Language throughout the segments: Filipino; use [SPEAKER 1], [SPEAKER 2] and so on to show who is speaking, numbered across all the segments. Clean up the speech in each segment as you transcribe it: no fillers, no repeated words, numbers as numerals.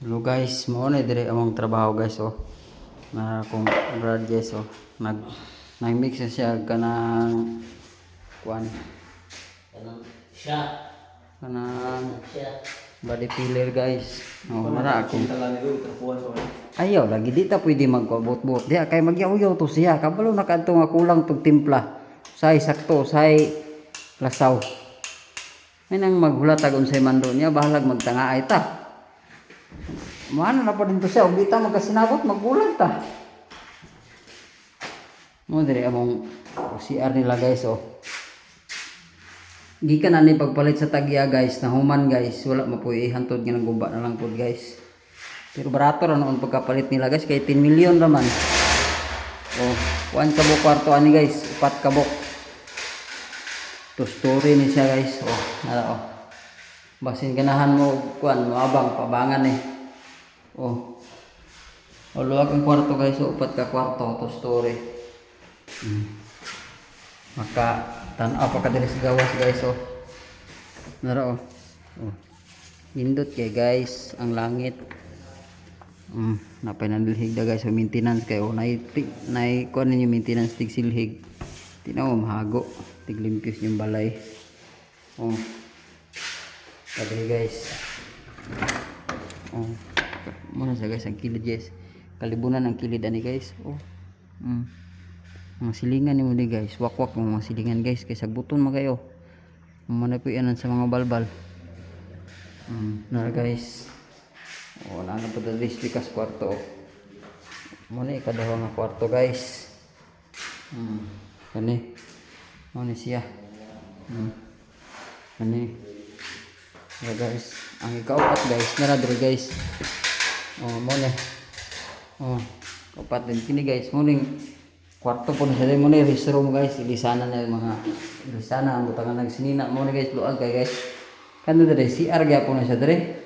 [SPEAKER 1] Hello guys, mo na dire among trabaho guys oh. Na kung brad guys oh. Nag-mix na siya kanang kuan
[SPEAKER 2] Kanang siya.
[SPEAKER 1] kanang
[SPEAKER 2] Siya.
[SPEAKER 1] body filler guys. Oh, mara ako.
[SPEAKER 3] Kita lang nilo itapuan ko.
[SPEAKER 1] Ayaw lagi di ta pwede magbuot-buot. Diya kay magyaw-yaw to siya. Kabalo na kadto nga kulang tog timpla. Say sakto, say lasaw. May nang maghulatag unsay man doon niya bahalag magtanga ay ta. Maano na pa din to siya, ug di ta magkasinabot magbulag ta. Mo dire among CR nila guys oh. Gikan ani pagpalit sa tagya guys, na human guys, wala mapuy hantod nga guba na lang pud guys. Pero barato ra noon pagkapalit nila guys kay 10 million raman. Oh, 1 kabok kwarto ani guys, 4 kabok. To story ni siya guys. Oh, nara oh. Basin ganahan mo kuan moabang pabangan eh. Oh. O luwag ang kwarto guys, so 4 ka kwarto to story. Maka tan-aw pa ka diri sa gawas guys oh. Nara oh. Oh. Indot kay guys ang langit. Napay nandilhig da guys sa maintenance kay oh nay kuan ninyo maintenance tig silhig. Tinaw mahago, tig limpios yung balay. Oh. Sabi guys. Oh. Muna sa guys ang kilid guys. Kalibunan ang kilid ani guys. Oh. Mga silingan ni mo di guys. Wakwak ang mga silingan guys kay sagbuton mo kayo. Muna po yan sa mga balbal. Na guys. Oh, na po dali pikas kwarto. Muna ikadawa nga kwarto guys. Kani. Muna siya. Kani. Ya guys, ang ikaupat guys, nara diri guys. Oh, muna. Oh, kaupat din kini guys. Muna kwarto po na siya. Muna restroom guys. Ilisana na yung mga ilisana ang butangan nagsinina. Muna guys, luag kay guys. Kano diri CR gyapon na siya diri.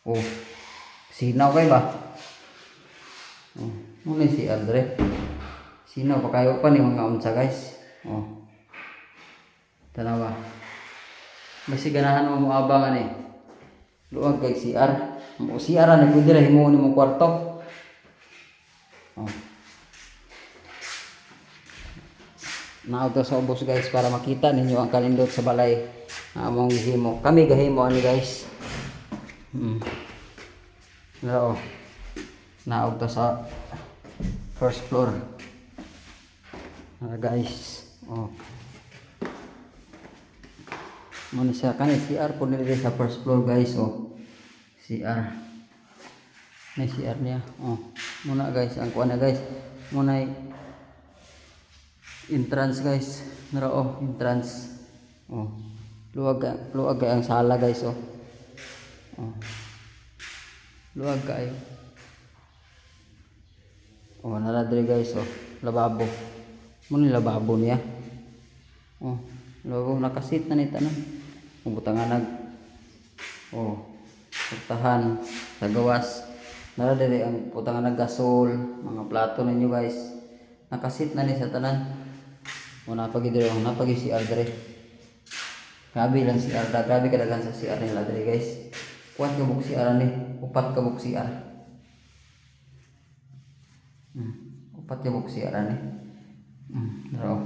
[SPEAKER 1] Oh. Sinaw kay ba? Oh, muna CR diri. Sinaw pa kayo pa ni mga unsa guys. Oh. Tanawa. Basi ganahan mo moabangan eh. Luwag kay CR. Mo CR na pwede ra himuon nimo kwarto. Oh. Nauto sa ubos guys para makita ninyo ang kalindot sa balay. Among gihimo. Kami gahimo ani guys. Naro. Nauto sa first floor. Guys. Oh. Muna siya kanay CR po nila sa first floor guys oh. CR. May CR niya. Oh. Muna guys ang kuan na guys. Muna entrance guys. Nara oh entrance. Oh. Luwag kay ang sala guys oh. Oh. Luwag kay. Oh nara diri guys oh. Lababo. Muna lababo niya. Oh. Lababo nakasit na ni tanan. Butangan nag putahan sa gawas nara diri ang butangan nag gasol mga plato ninyo guys nakasit na ni sa tanan muna pagi diri napagi CR diri grabe lang CR da grabe kadagan sa CR nila diri guys kuat ka buk CR ni upat ka buk CR upat ka buk CR ni naro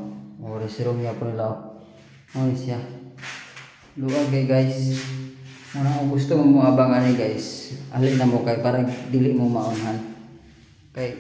[SPEAKER 1] restroom niya po nila ni siya luwag kay guys. Muna kung gusto mo abangan ni guys. Alin na mo kay para dili mo maunhan. Kay